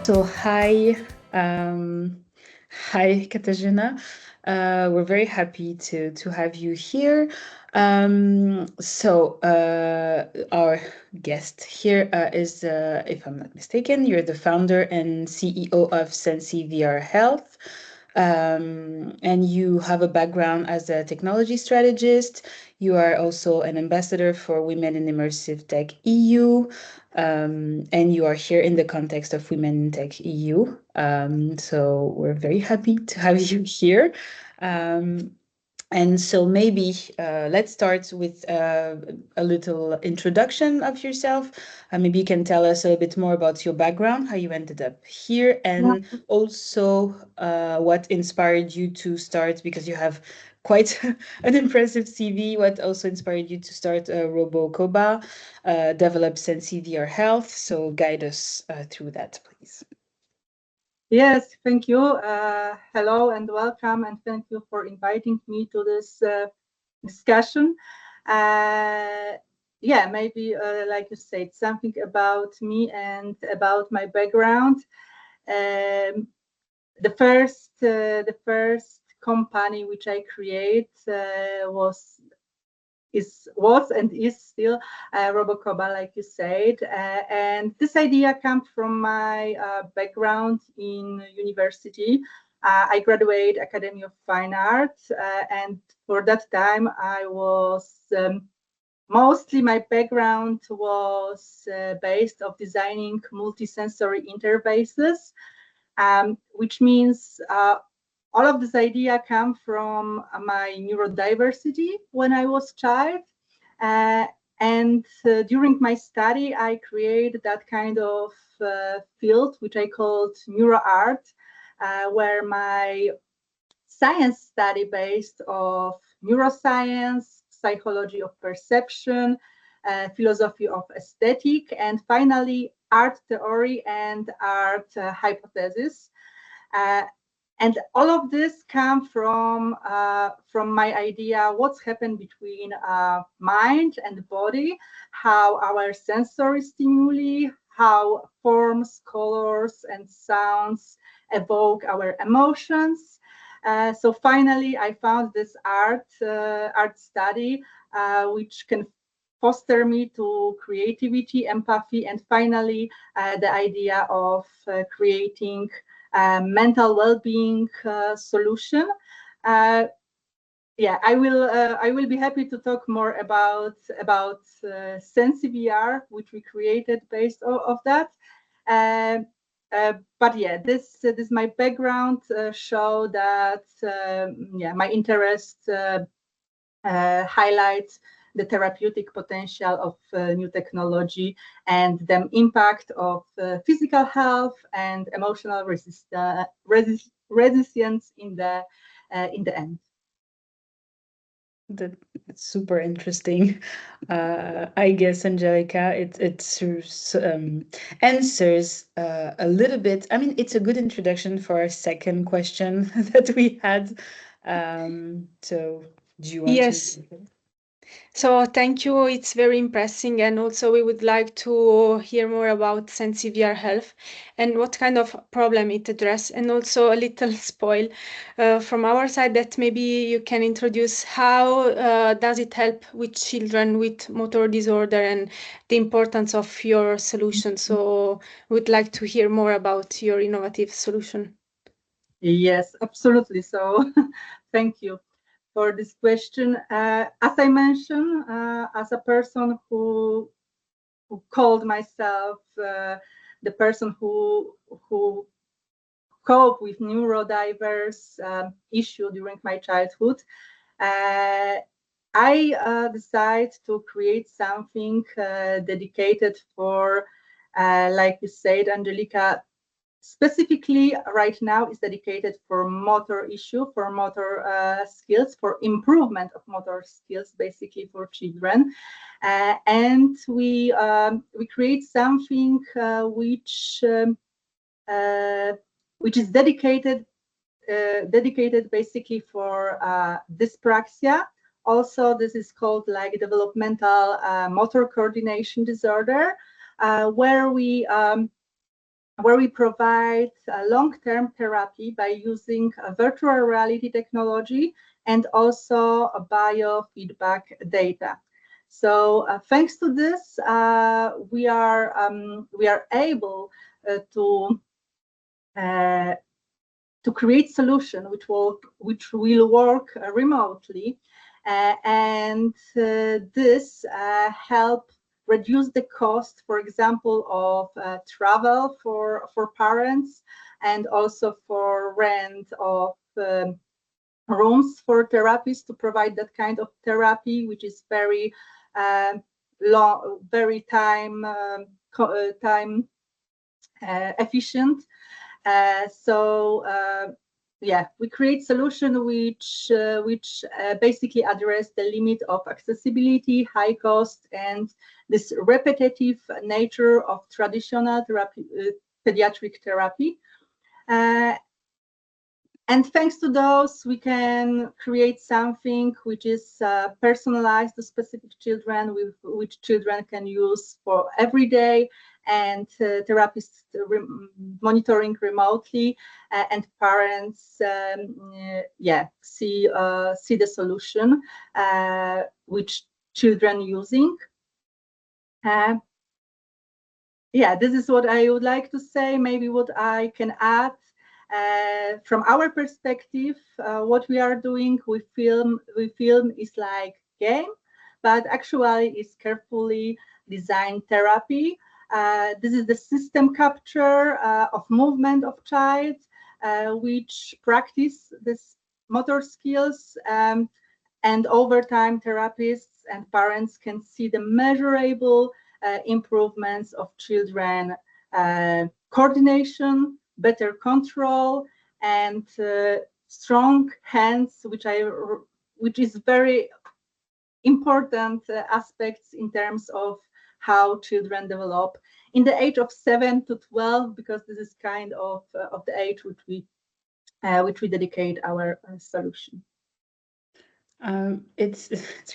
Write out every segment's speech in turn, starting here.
So hi Katarzyna. We're very happy to have you here. Our guest here is, if I'm not mistaken, you're the founder and CEO of SensiVR Health. And you have a background as a technology strategist. You are also an ambassador for Women in Immersive Tech EU, and you are here in the context of Women Tech EU. So we're very happy to have you here. And so maybe let's start with a little introduction of yourself. Maybe you can tell us a bit more about your background, how you ended up here, and also what inspired you to start, because you have quite an impressive CV, what also inspired you to start RoboKoba, develop SensiVR Health. So guide us through that, please. Yes, thank you. Hello and welcome, and thank you for inviting me to this discussion. Yeah, maybe like you said, something about me and about my background. The first company which I create was and is still RoboKoba, like you said. And this idea comes from my background in university. I graduated Academy of Fine Arts, and for that time I was mostly my background was based of designing multisensory interfaces, which means all of this idea come from my neurodiversity when I was a child. And during my study, I created that kind of field, which I called neuroart, where my science study based of neuroscience, psychology of perception, philosophy of aesthetic, and finally art theory and art hypothesis. And all of this come from my idea what's happened between mind and body, how our sensory stimuli, how forms, colors, and sounds evoke our emotions. So finally, I found this art study, which can foster me to creativity, empathy, and finally the idea of creating mental well-being solution. Yeah, I will be happy to talk more about SensiVR, which we created based of that. But yeah, this my background show that yeah, my interest highlights the therapeutic potential of new technology and the impact of physical health and emotional resilience in the end. That's super interesting. I guess, Angelica, it answers a little bit. I mean, it's a good introduction for our second question that we had. So do you want Yes. to? So thank you. It's very impressive. And also we would like to hear more about SensiVR Health and what kind of problem it addresses. And also a little spoil from our side that maybe you can introduce how does it help with children with motor disorder and the importance of your solution. So we'd like to hear more about your innovative solution. Yes, absolutely. So thank you for this question. As I mentioned, as a person who called myself the person who cope with neurodiverse issue during my childhood, I decided to create something dedicated for, like you said, Angelica, specifically right now is dedicated for motor issue, for motor skills, for improvement of motor skills, basically for children. And we create something which is dedicated basically for dyspraxia. Also, this is called like developmental motor coordination disorder, where we where we provide long-term therapy by using virtual reality technology and also biofeedback data. So thanks to this, we are able to create solution which will work remotely, and this help reduce the cost, for example, of travel for parents, and also for rent of rooms for therapists to provide that kind of therapy, which is very long, very time efficient. Yeah, we create solution which basically address the limit of accessibility, high cost, and this repetitive nature of traditional therapy, pediatric therapy. And thanks to those, we can create something which is personalized to specific children, which children can use for every day, and therapists monitoring remotely, and parents, see the solution which children using. This is what I would like to say. Maybe what I can add. From our perspective, what we are doing with film is like game, but actually is carefully designed therapy. This is the system capture of movement of child, which practice this motor skills, and over time therapists and parents can see the measurable improvements of children coordination, better control, and strong hands, which is very important aspects in terms of how children develop in the age of 7 to 12, because this is kind of the age which we dedicate our solution. It's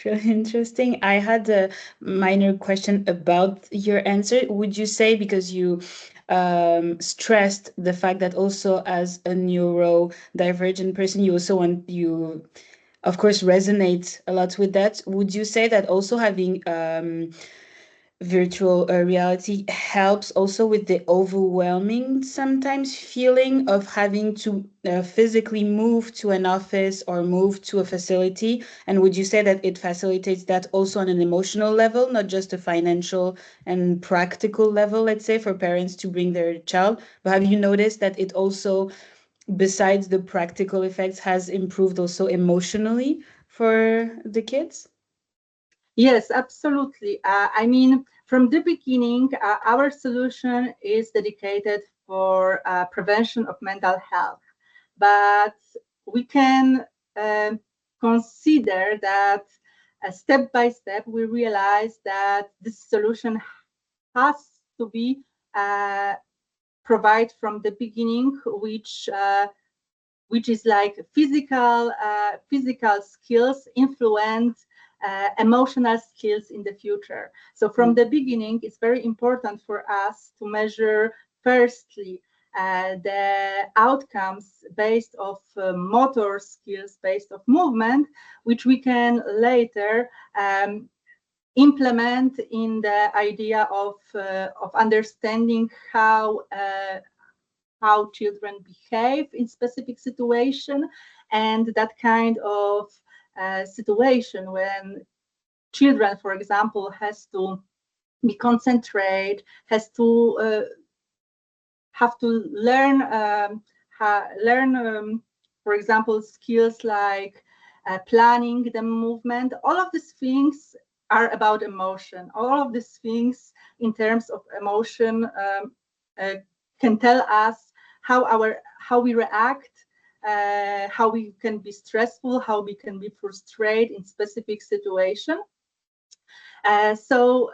really interesting. I had a minor question about your answer. Would you say, because you stressed the fact that also as a neurodivergent person, you of course resonate a lot with that. Would you say that also having virtual reality helps also with the overwhelming sometimes feeling of having to physically move to an office or move to a facility? And would you say that it facilitates that also on an emotional level, not just a financial and practical level, let's say, for parents to bring their child? But have you noticed that it also, besides the practical effects, has improved also emotionally for the kids? Yes, absolutely. I mean, from the beginning, our solution is dedicated for prevention of mental health. But we can consider that step by step, we realize that this solution has to be provided from the beginning, which is like physical skills influence emotional skills in the future. So from the beginning, it's very important for us to measure firstly the outcomes based of motor skills, based of movement, which we can later implement in the idea of understanding how children behave in specific situation, and that kind of situation when children, for example, has to be concentrate, has to have to learn for example, skills like planning the movement. All of these things are about emotion. All of these things in terms of emotion can tell us how we react, how we can be stressful, how we can be frustrated in specific situation. So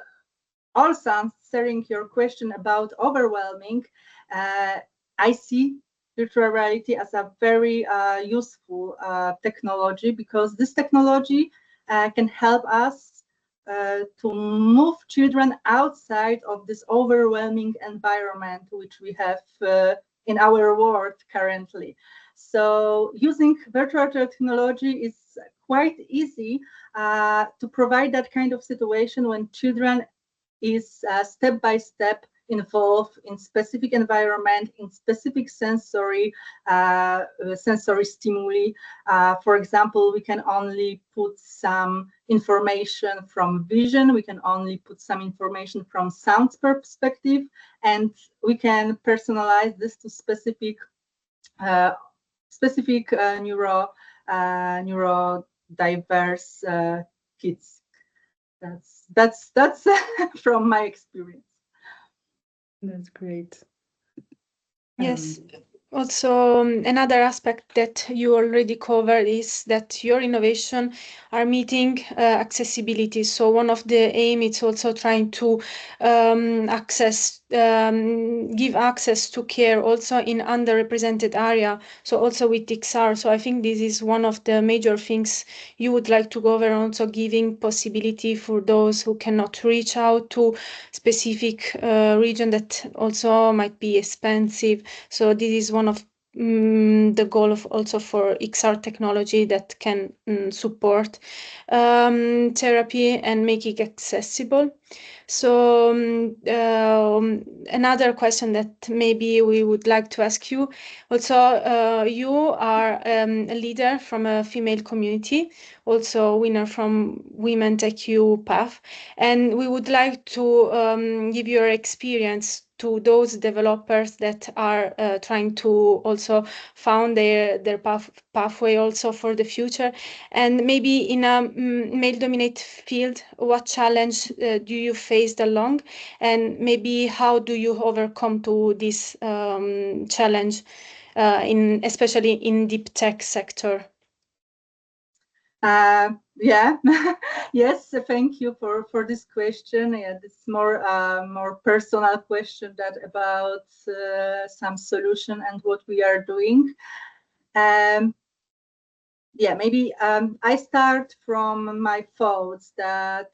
also answering your question about overwhelming, I see virtual reality as a very useful technology, because this technology can help us to move children outside of this overwhelming environment which we have in our world currently. So using virtual technology is quite easy to provide that kind of situation when children is step by step involved in specific environment, in specific sensory stimuli. For example, we can only put some information from vision, we can only put some information from sound perspective, and we can personalize this to specific neurodiverse kids. That's from my experience. That's great. Yes. Also, another aspect that you already covered is that your innovation are meeting accessibility. So one of the aim is also trying to give access to care also in underrepresented area. So also with XR. So I think this is one of the major things you would like to cover, also giving possibility for those who cannot reach out to specific region that also might be expensive. So this is one of the goal of also for XR technology that can support therapy and make it accessible. So another question that maybe we would like to ask you, also you are a leader from a female community, also winner from Women TechEU path, and we would like to give your experience to those developers that are trying to also found their pathway also for the future. And maybe in a male-dominated field, what challenge do you face along, and maybe how do you overcome to this challenge, especially in deep tech sector? Yeah, yes, thank you for this question. Yeah, this more personal question that about some solution and what we are doing. Yeah, maybe I start from my thoughts that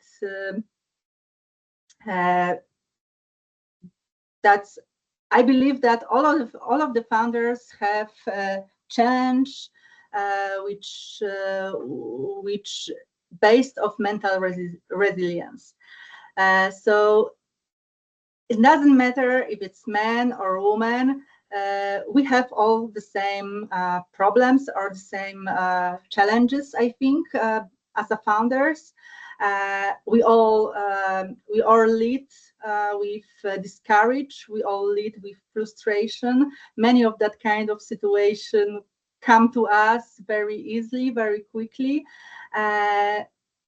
that's I believe that all of the founders have challenge which based of mental resilience. So it doesn't matter if it's man or woman. We have all the same problems or the same challenges, I think, as a founders. We all lead with discourage. We all lead with frustration. Many of that kind of situation come to us very easily, very quickly.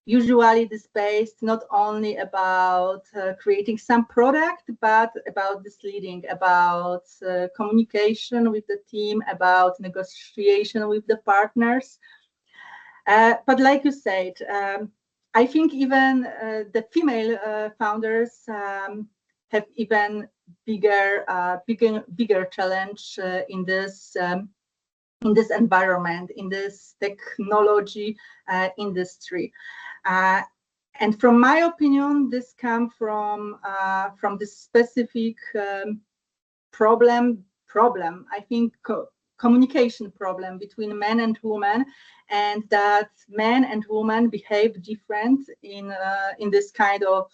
Usually this based not only about creating some product, but about this leading, about communication with the team, about negotiation with the partners. But like you said, I think even the female founders have even bigger challenge in this environment, in this technology industry. And from my opinion, this comes from this specific problem. I think communication problem between men and women, and that men and women behave different in this kind of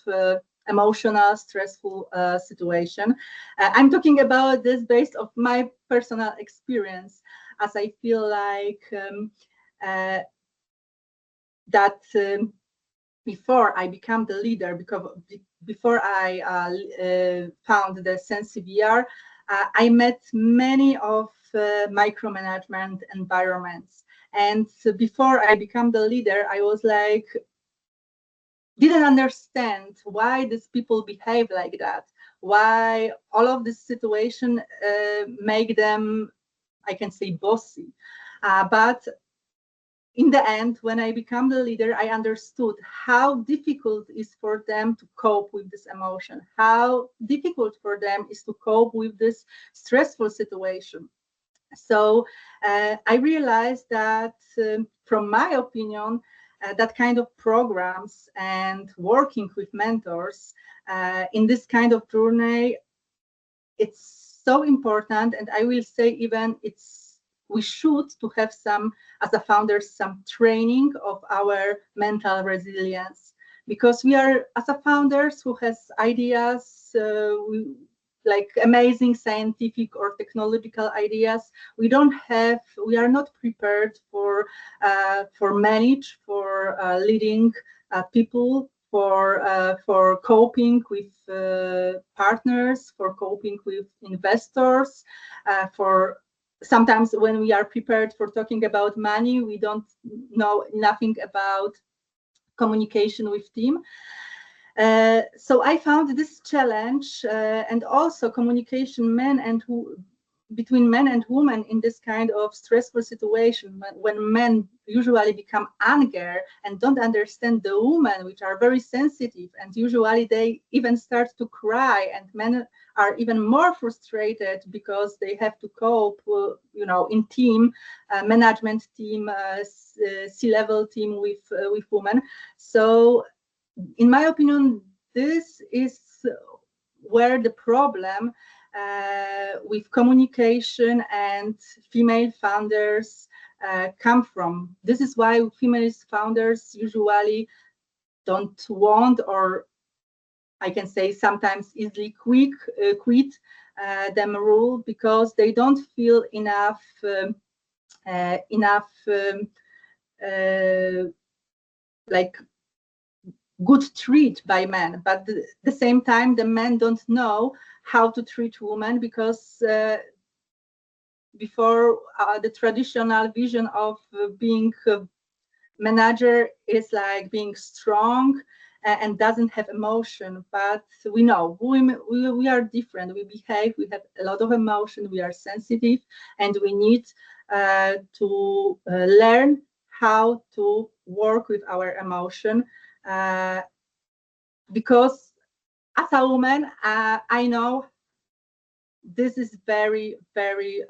emotional, stressful situation. I'm talking about this based on my personal experience, as I feel like that before I become the leader, because before I found the SensiVR, I met many of micromanagement environments. And before I become the leader, I was like, didn't understand why these people behave like that, why all of this situation make them, I can say, bossy. But in the end, when I become the leader, I understood how difficult it is for them to cope with this emotion, how difficult for them is to cope with this stressful situation. So I realized that, from my opinion, that kind of programs and working with mentors in this kind of journey, it's so important. And I will say even we should to have some, as a founders, some training of our mental resilience, because we are, as a founders who has ideas, like amazing scientific or technological ideas, we are not prepared for manage, for leading people, for coping with partners, for coping with investors, for sometimes when we are prepared for talking about money, we don't know nothing about communication with team. So I found this challenge and also communication between men and women in this kind of stressful situation, when men usually become anger and don't understand the women, which are very sensitive, and usually they even start to cry, and men are even more frustrated because they have to cope, in team, management team, C-level team with women. So in my opinion, this is where the problem with communication and female founders come from. This is why female founders usually don't want, or I can say sometimes easily quit them rule, because they don't feel enough like good treat by men. But at the same time, the men don't know how to treat women, because before the traditional vision of being a manager is like being strong and doesn't have emotion. But we know we are different. We behave, we have a lot of emotion, we are sensitive, and we need to learn how to work with our emotion. Because as a woman, I know this is very, very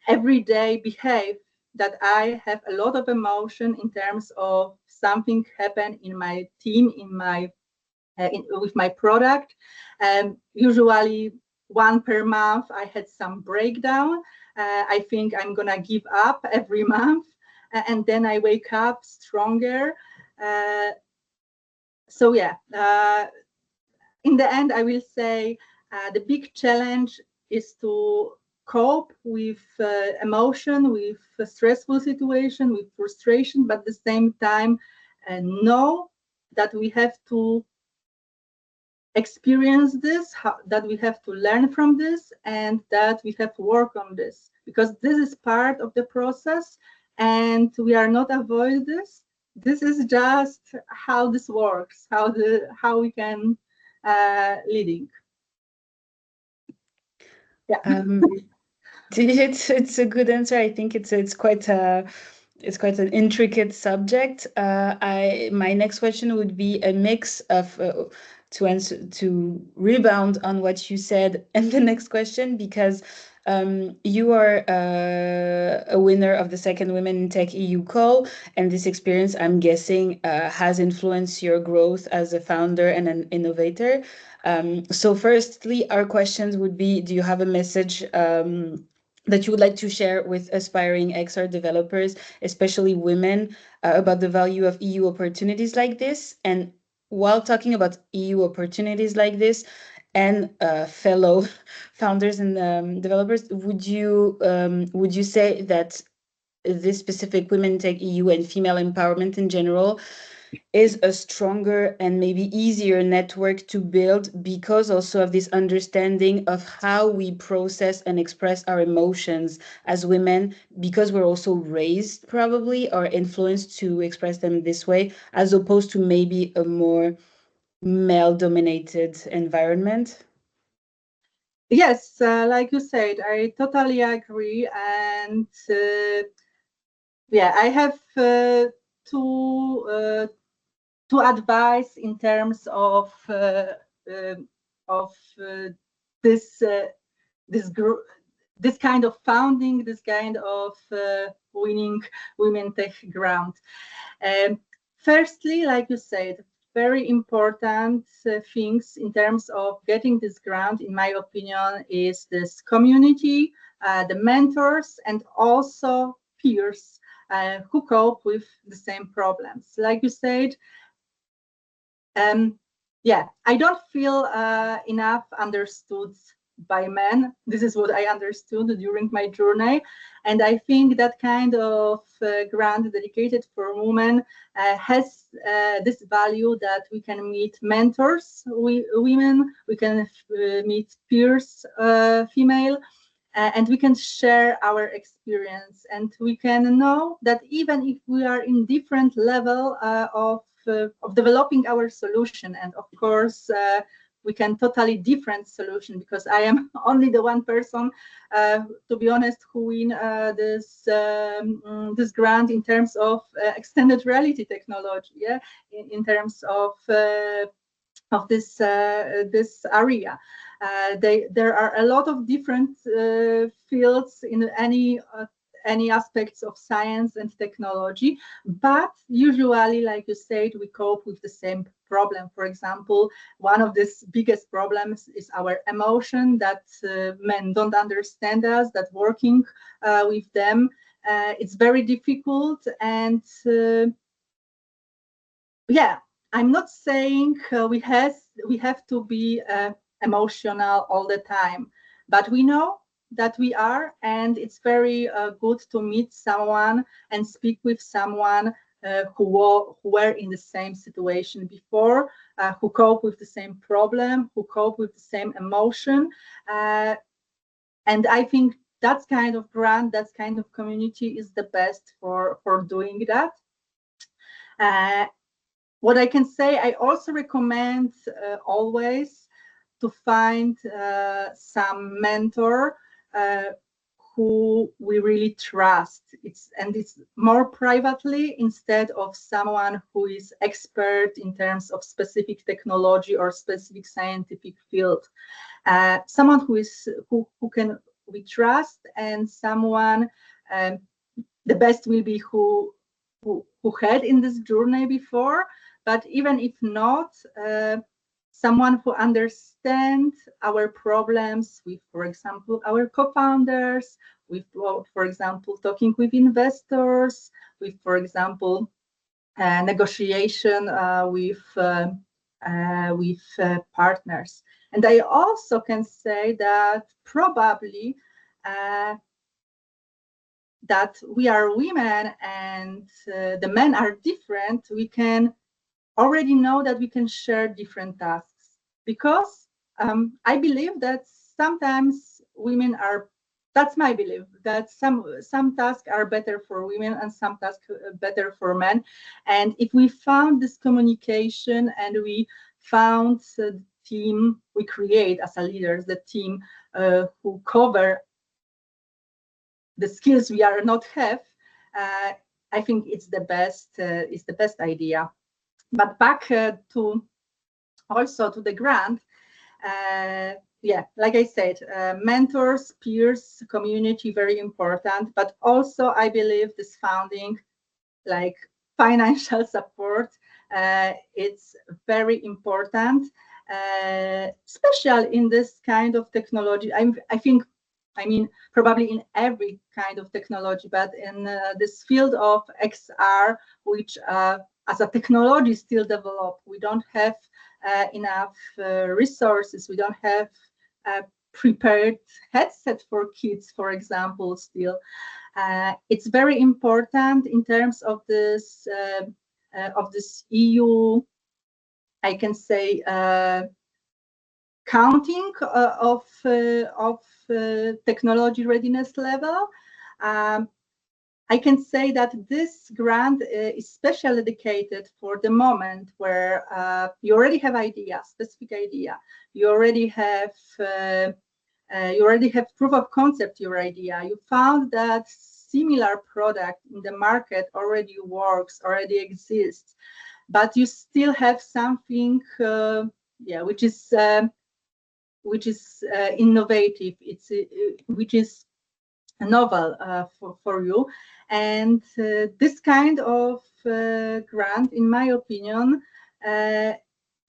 everyday behave, that I have a lot of emotion in terms of something happened in my team, with my product. Usually one per month, I had some breakdown. I think I'm gonna give up every month, and then I wake up stronger. So yeah, in the end, I will say the big challenge is to cope with emotion, with a stressful situation, with frustration, but at the same time, know that we have to experience this, that we have to learn from this, and that we have to work on this, because this is part of the process, and we are not avoid this. This is just how this works, how we can leading. Yeah. It's a good answer. I think it's quite an intricate subject. My next question would be a mix of to rebound on what you said and the next question, because you are a winner of the second Women TechEU call, and this experience, I'm guessing, has influenced your growth as a founder and an innovator. So firstly, our questions would be, do you have a message that you would like to share with aspiring XR developers, especially women, about the value of EU opportunities like this? And while talking about EU opportunities like this, and fellow founders and developers, would you say that this specific Women TechEU and female empowerment in general is a stronger and maybe easier network to build, because also of this understanding of how we process and express our emotions as women, because we're also raised probably or influenced to express them this way, as opposed to maybe a more male-dominated environment? Yes, like you said, I totally agree. And yeah, I have two advice in terms of this group, this kind of founding, this kind of winning Women Tech grant. Firstly, like you said, very important things in terms of getting this grant, in my opinion, is this community, the mentors, and also peers who cope with the same problems. Like you said, yeah, I don't feel enough understood by men. This is what I understood during my journey. And I think that kind of grant dedicated for women has this value that we can meet mentors, women, we can meet peers, female, and we can share our experience. And we can know that even if we are in different level of developing our solution, and of course, we can totally different solution, because I am only the one person, to be honest, who win this grant in terms of extended reality technology, yeah, in terms of this this area. There are a lot of different fields in any aspects of science and technology, but usually, like you said, we cope with the same problem. For example, one of these biggest problems is our emotion, that men don't understand us, that working with them, it's very difficult. And yeah, I'm not saying we have to be emotional all the time, but we know that we are, and it's very good to meet someone and speak with someone who were in the same situation before, who cope with the same problem, who cope with the same emotion. And I think that kind of grant, that kind of community is the best for doing that. What I can say, I also recommend always to find some mentor who we really trust. It's more privately, instead of someone who is expert in terms of specific technology or specific scientific field. Someone who can we trust, and someone the best will be who had in this journey before. But even if not, someone who understands our problems with, for example, our co-founders, with, for example, talking with investors, with, for example, negotiation with partners. And I also can say that probably that we are women and the men are different, we can already know that we can share different tasks, because I believe that sometimes women are, that's my belief, that some tasks are better for women and some tasks better for men. And if we found this communication and we found the team we create as a leaders, the team who cover the skills we are not have, I think it's the best idea. But back to the grant, yeah, like I said, mentors, peers, community, very important. But also, I believe this funding, like financial support, it's very important, especially in this kind of technology. I mean, probably in every kind of technology, but in this field of XR, which as a technology still developed, we don't have enough resources. We don't have prepared headset for kids, for example, still. It's very important in terms of this EU, I can say, counting of technology readiness level. I can say that this grant is specially dedicated for the moment where you already have idea, specific idea. You already have proof of concept. Your idea. You found that similar product in the market already works, already exists, but you still have something, which is innovative. Which is novel for you. And this kind of grant, in my opinion,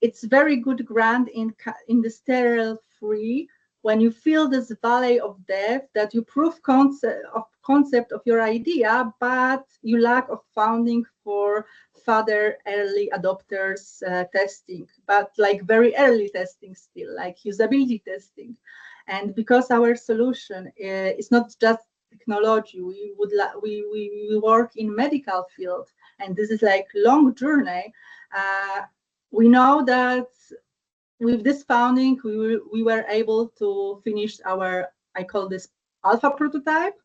it's very good grant in the sterile-free, when you feel this valley of death, that you prove concept of your idea, but you lack of funding for further early adopters testing, but like very early testing still, like usability testing. And because our solution is not just technology, we work in medical field, and this is like long journey. We know that with this funding, we were able to finish our, I call this alpha prototype.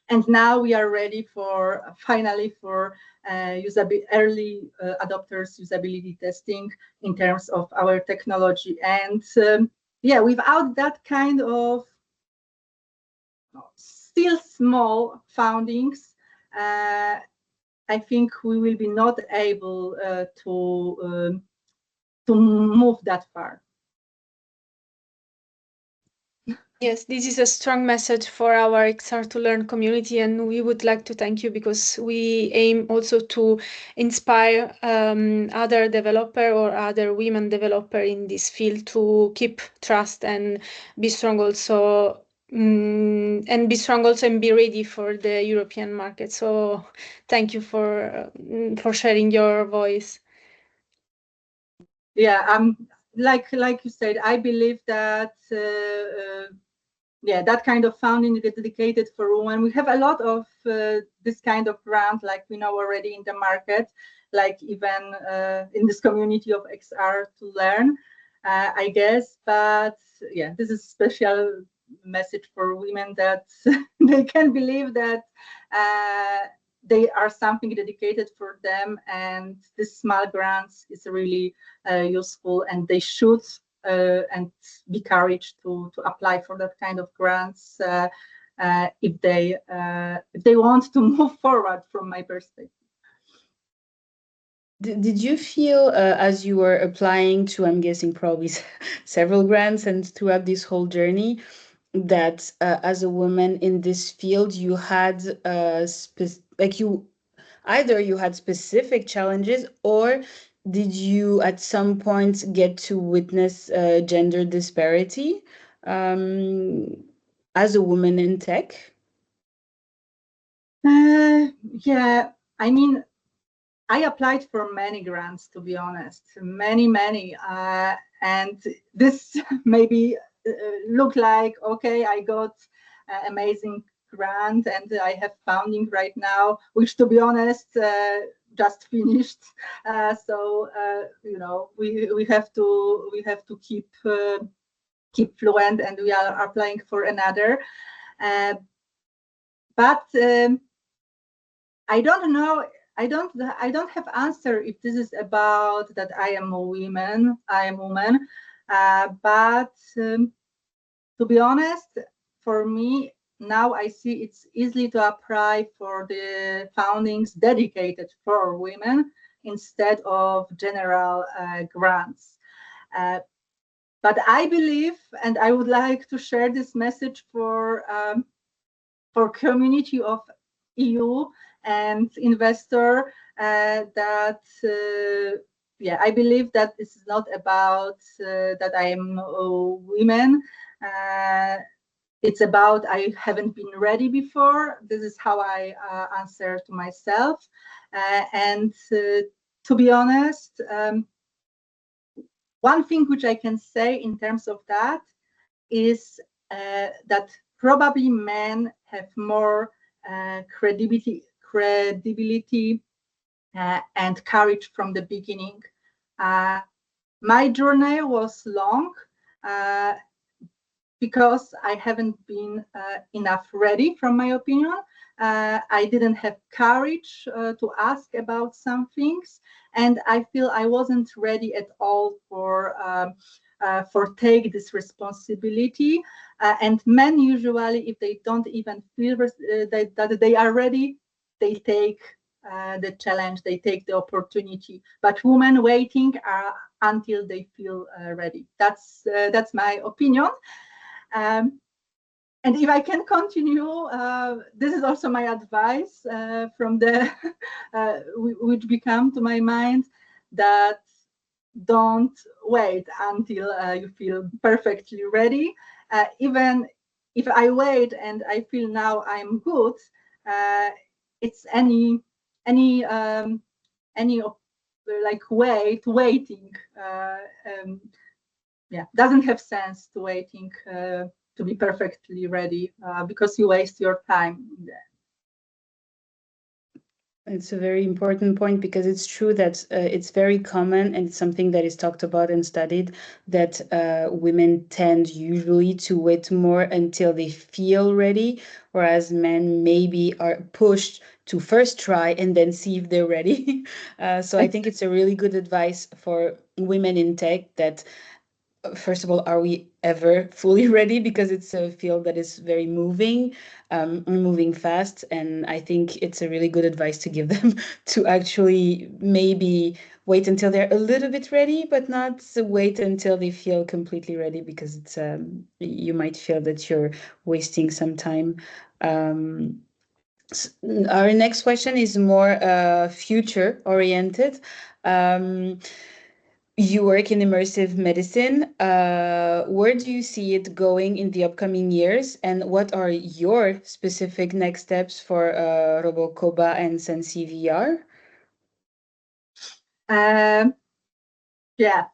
And now we are ready for finally for early adopters usability testing in terms of our technology. And yeah, without that kind of still small fundings, I think we will be not able to move that far. Yes, this is a strong message for our XR2LEARN community, and we would like to thank you, because we aim also to inspire other developer or other women developer in this field to keep trust and be strong also, and be ready for the European market. So thank you for sharing your voice. Yeah, like you said, I believe that yeah, that kind of funding is dedicated for women. We have a lot of this kind of grant, like we know already in the market, like even in this community of XR2LEARN, I guess. But yeah, this is a special message for women, that they can believe that they are something dedicated for them, and this small grants is really useful, and they should and be courage to apply for that kind of grants if they want to move forward, from my perspective. Did you feel as you were applying to, I'm guessing probably several grants and throughout this whole journey, that as a woman in this field you had either you had specific challenges, or did you at some point get to witness gender disparity as a woman in tech? Yeah, I mean, I applied for many grants, to be honest, many, and this maybe look like, okay, I got amazing grant and I have funding right now, which, to be honest, just finished. So you know, we have to keep fluent, and we are applying for another. But I don't know. I don't have answer if this is about that I am a woman. But to be honest, for me now, I see it's easy to apply for the fundings dedicated for women instead of general grants. But I believe, and I would like to share this message for community of EU and investor, that yeah, I believe that this is not about that I am a woman. It's about I haven't been ready before. This is how I answer to myself. And to be honest, one thing which I can say in terms of that is that probably men have more credibility and courage from the beginning. My journey was long because I haven't been enough ready, from my opinion. I didn't have courage to ask about some things, and I feel I wasn't ready at all for take this responsibility. And men usually, if they don't even feel that they are ready, they take the challenge, they take the opportunity. But women waiting until they feel ready. That's my opinion. And if I can continue, this is also my advice from the which become to my mind, that don't wait until you feel perfectly ready. Even if I wait and I feel now I'm good, it's any like waiting. Yeah, doesn't have sense to waiting to be perfectly ready because you waste your time. It's a very important point, because it's true that it's very common, and it's something that is talked about and studied, that women tend usually to wait more until they feel ready, whereas men maybe are pushed to first try and then see if they're ready. So I think it's a really good advice for women in tech that, first of all, are we ever fully ready? Because it's a field that is very moving fast. And I think it's a really good advice to give them to actually maybe wait until they're a little bit ready, but not wait until they feel completely ready, because it's you might feel that you're wasting some time. Our next question is more future oriented. You work in immersive medicine. Where do you see it going in the upcoming years? And what are your specific next steps for RoboKoba and SensiVR? Yeah,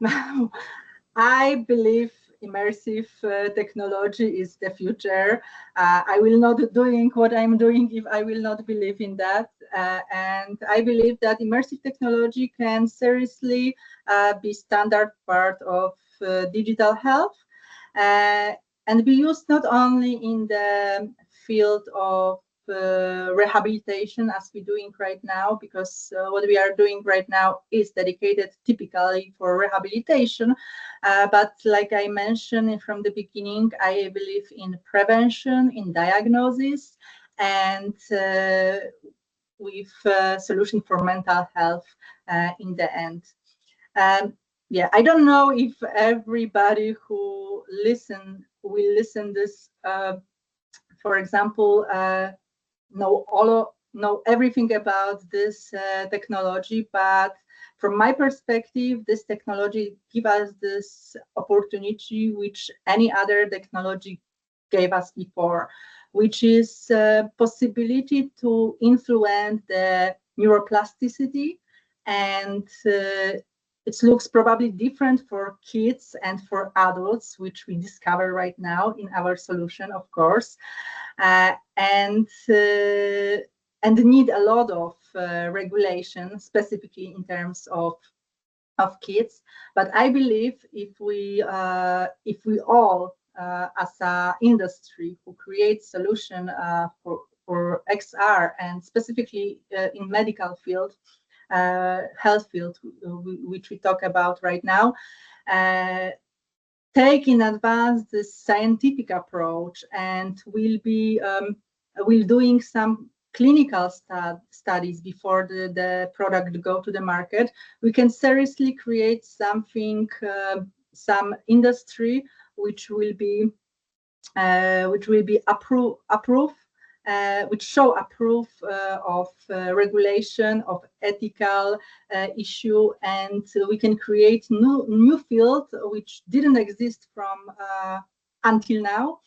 I believe immersive technology is the future. I will not doing what I'm doing if I will not believe in that. And I believe that immersive technology can seriously be standard part of digital health and be used not only in the field of rehabilitation as we're doing right now, because what we are doing right now is dedicated typically for rehabilitation. But like I mentioned from the beginning, I believe in prevention, in diagnosis, and with solution for mental health in the end. Yeah, I don't know if everybody who will listen this, for example, know everything about this technology, but from my perspective, this technology gives us this opportunity which any other technology gave us before, which is possibility to influence the neuroplasticity, and it looks probably different for kids and for adults, which we discover right now in our solution, of course. And need a lot of regulation, specifically in terms of kids. But I believe if we all, as an industry who creates solution for XR, and specifically in medical field, health field, which we talk about right now, take in advance this scientific approach, and we'll doing some clinical studies before the product go to the market, we can seriously create something, some industry which will be approved, which show approve of regulation, of ethical issue, and we can create new field which didn't exist from until now,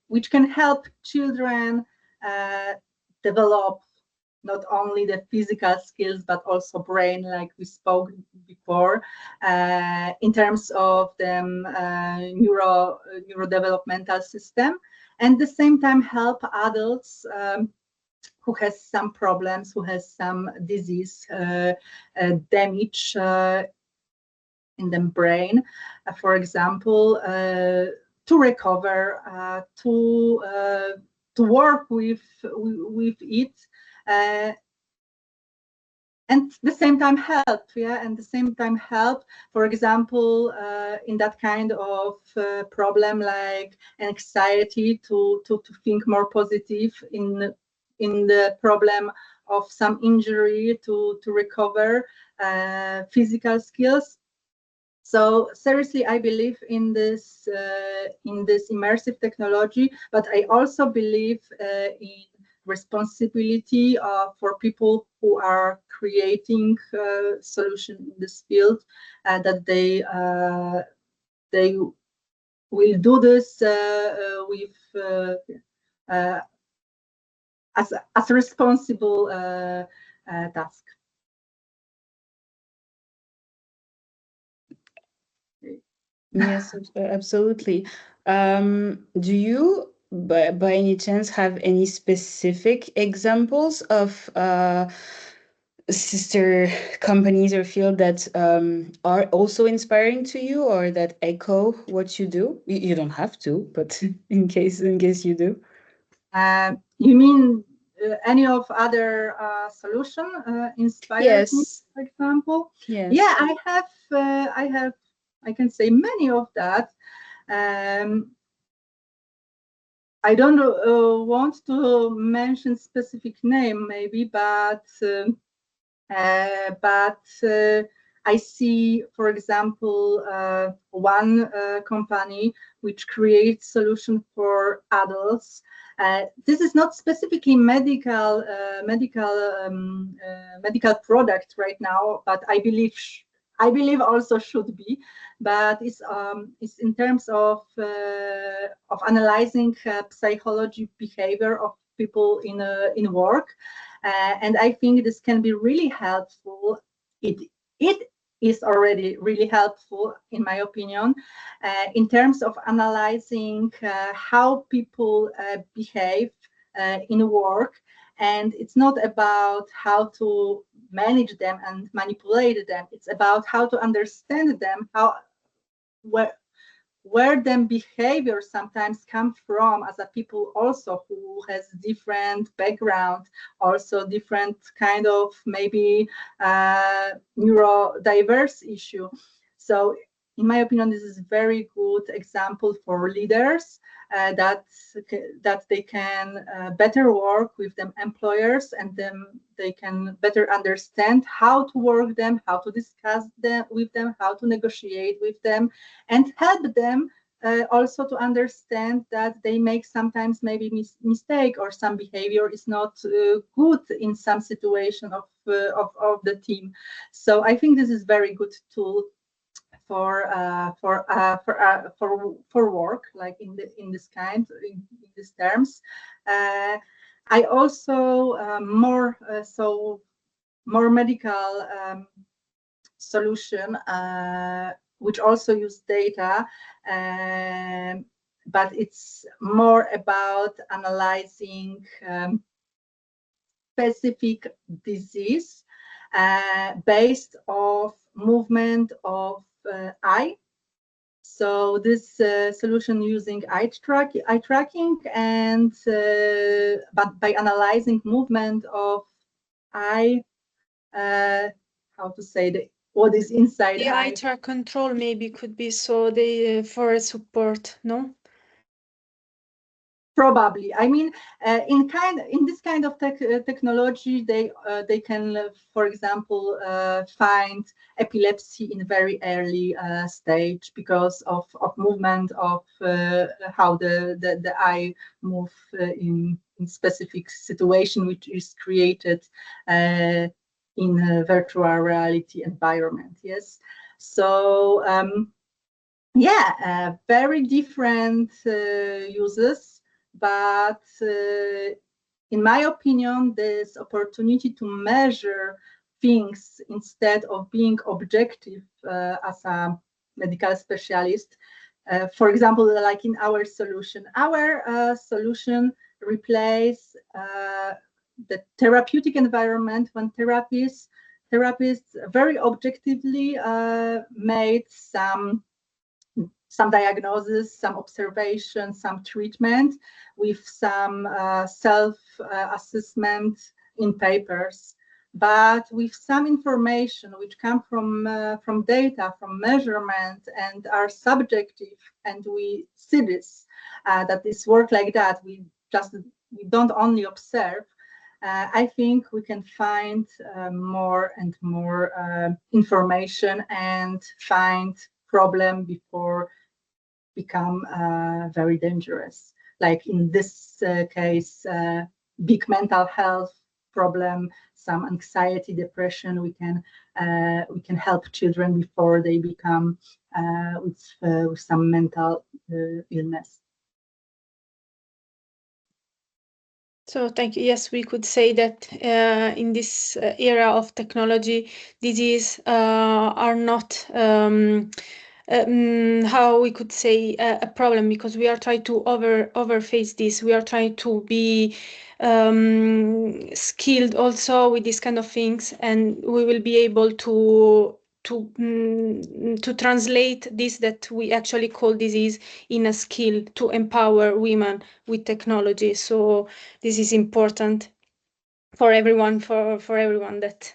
which can help children develop not only the physical skills but also brain, like we spoke before, in terms of the neurodevelopmental system, and at the same time help adults who has some problems, who has some disease, damage in the brain, for example, to recover, to work with it, and the same time help, and the same time help, for example, in that kind of problem like anxiety, to think more positive, in the problem of some injury, to recover physical skills. So seriously, I believe in this immersive technology, but I also believe in responsibility for people who are creating solution in this field, that they will do this with as a responsible task. Yes, absolutely. Do you, by any chance, have any specific examples of sister companies or field that are also inspiring to you, or that echo what you do? You don't have to, but in case you do. You mean any of other solution inspired me, Yes. for example? Yes. Yeah, I have. I can say many of that. I don't want to mention specific name, maybe, but I see, for example, one company which creates solution for adults. This is not specifically medical product right now, but I believe also should be. But it's in terms of analyzing psychology behavior of people in work. And I think this can be really helpful. It is already really helpful, in my opinion, in terms of analyzing how people behave in work. And it's not about how to manage them and manipulate them. It's about how to understand them, where them behavior sometimes come from as a people also who has different background, also different kind of maybe neurodiverse issue. So in my opinion, this is a very good example for leaders that they can better work with them employers, and then they can better understand how to work them, how to discuss them with them, how to negotiate with them, and help them also to understand that they make sometimes maybe mistake, or some behavior is not good in some situation of the team. So I think this is very good tool for work, like in this these terms. I also more medical solution which also use data, but it's more about analyzing specific disease based of movement of eye. So this solution using eye tracking, and but by analyzing movement of eye, how to say what is inside the eye track control maybe could be, so they for support, no? Probably. I mean, in this kind of technology, they can, for example, find epilepsy in very early stage because of movement of how the eye move in specific situation, which is created in a virtual reality environment. Yes. So yeah, very different uses. But in my opinion, this opportunity to measure things instead of being objective as a medical specialist, for example, like in our solution replace the therapeutic environment when therapists very objectively made some diagnosis, some observation, some treatment with some self-assessment in papers, but with some information which come from data, from measurement, and are subjective. And we see this, that this work like that. We don't only observe. I think we can find more and more information and find problem before become very dangerous. Like in this case, big mental health problem, some anxiety, depression. We can help children before they become with some mental illness. So thank you. Yes, we could say that in this era of technology, disease are not how we could say a problem, because we are trying to overface this. We are trying to be skilled also with these kind of things, and we will be able to translate this that we actually call disease in a skill to empower women with technology. So this is important for everyone, for everyone that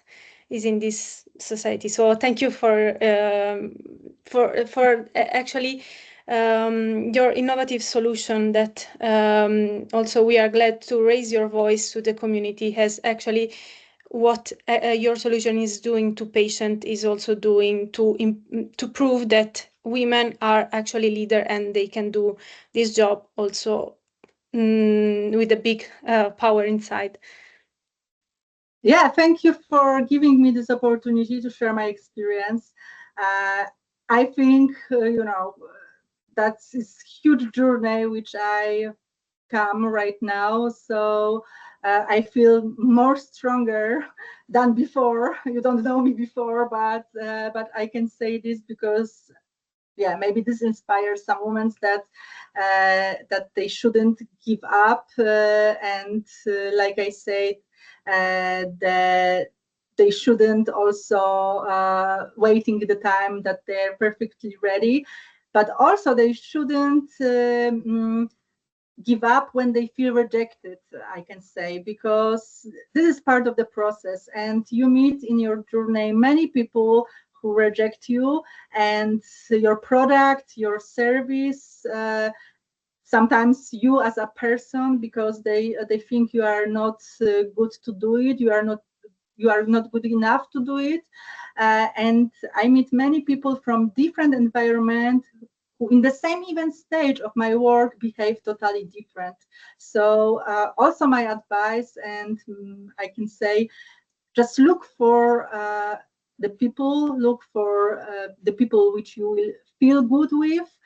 is in this society. So thank you for actually your innovative solution that also we are glad to raise your voice to the community, has actually what your solution is doing to patient is also doing to prove that women are actually leader and they can do this job also with a big power inside. Yeah, thank you for giving me this opportunity to share my experience. I think, that's this huge journey which I come right now. So I feel more stronger than before. You don't know me before, but I can say this because, yeah, maybe this inspires some women that they shouldn't give up. And like I said, that they shouldn't also waiting the time that they're perfectly ready, but also they shouldn't give up when they feel rejected, I can say, because this is part of the process, and you meet in your journey many people who reject you and your product, your service, sometimes you as a person, because they think you are not good to do it, you are not good enough to do it. And I meet many people from different environments who in the same even stage of my work behave totally different. So also my advice, and I can say, just look for the people which you will feel good with.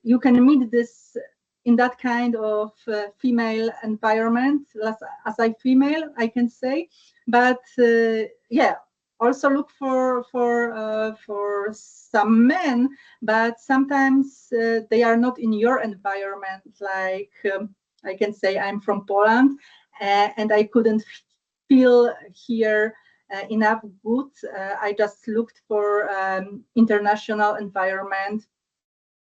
You can meet this in that kind of female environment, as I female, I can say. But yeah, also look for some men, but sometimes they are not in your environment. Like I can say I'm from Poland, and I couldn't feel here enough good. I just looked for international environment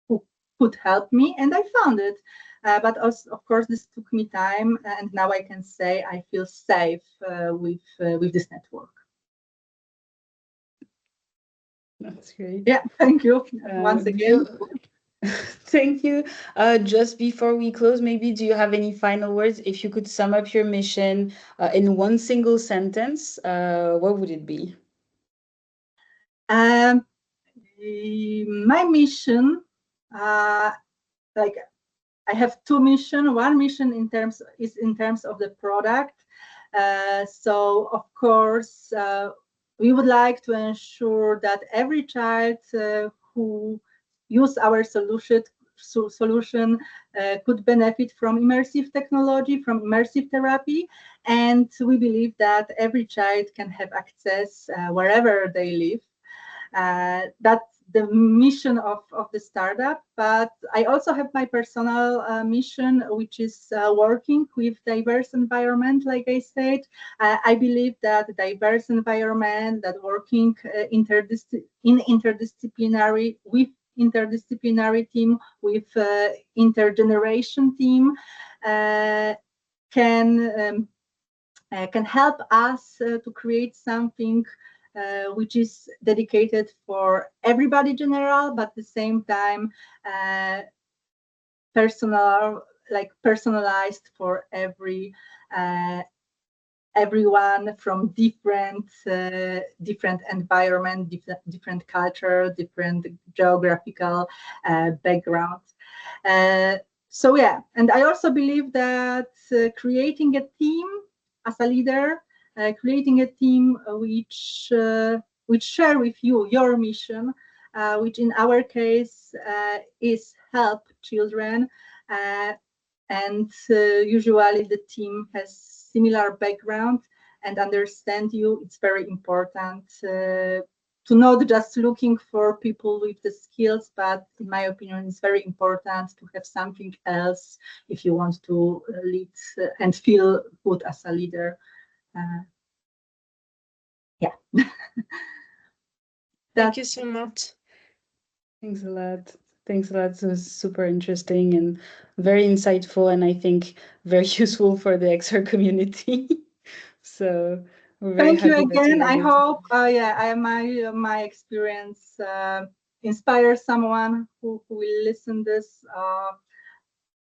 who could help me, and I found it. But also, of course, this took me time, and now I can say I feel safe with this network. That's great. Yeah, thank you once again. Thank you. Just before we close, maybe do you have any final words? If you could sum up your mission in one single sentence, what would it be? My mission, like I have two missions. One mission is in terms of the product. So of course, we would like to ensure that every child who use our solution could benefit from immersive technology, from immersive therapy. And we believe that every child can have access wherever they live. That's the mission of the startup. But I also have my personal mission, which is working with diverse environment. Like I said, I believe that diverse environment, that working interdisciplinary team, with intergeneration team, can help us to create something which is dedicated for everybody general, but at the same time personalized for every everyone from different environment, different culture, different geographical backgrounds. So yeah, and I also believe that creating a team as a leader, creating a team which share with you your mission, which in our case is help children, and usually the team has similar background and understand you. It's very important to not just looking for people with the skills, but in my opinion, it's very important to have something else if you want to lead and feel good as a leader. Yeah. Thank you so much. Thanks a lot. Thanks a lot. It was super interesting and very insightful, and I think very useful for the XR community. So we're very Thank you happy that again. you're I able hope, my experience inspires someone who will listen this.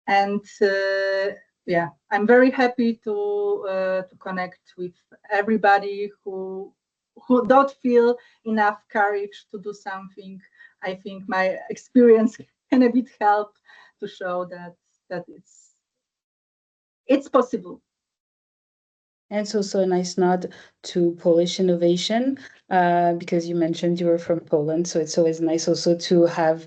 And yeah, I'm very happy to connect with everybody who don't feel enough courage to do something. I think my experience can a bit help to show that it's possible. And it's also a nice nod to Polish innovation, because you mentioned you were from Poland. So it's always nice also to have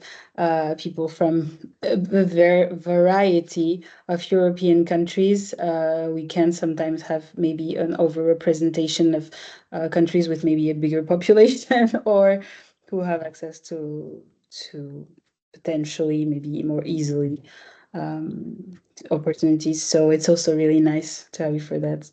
people from a variety of European countries. We can sometimes have maybe an overrepresentation of countries with maybe a bigger population or who have access to potentially maybe more easily opportunities. So it's also really nice to have you for that.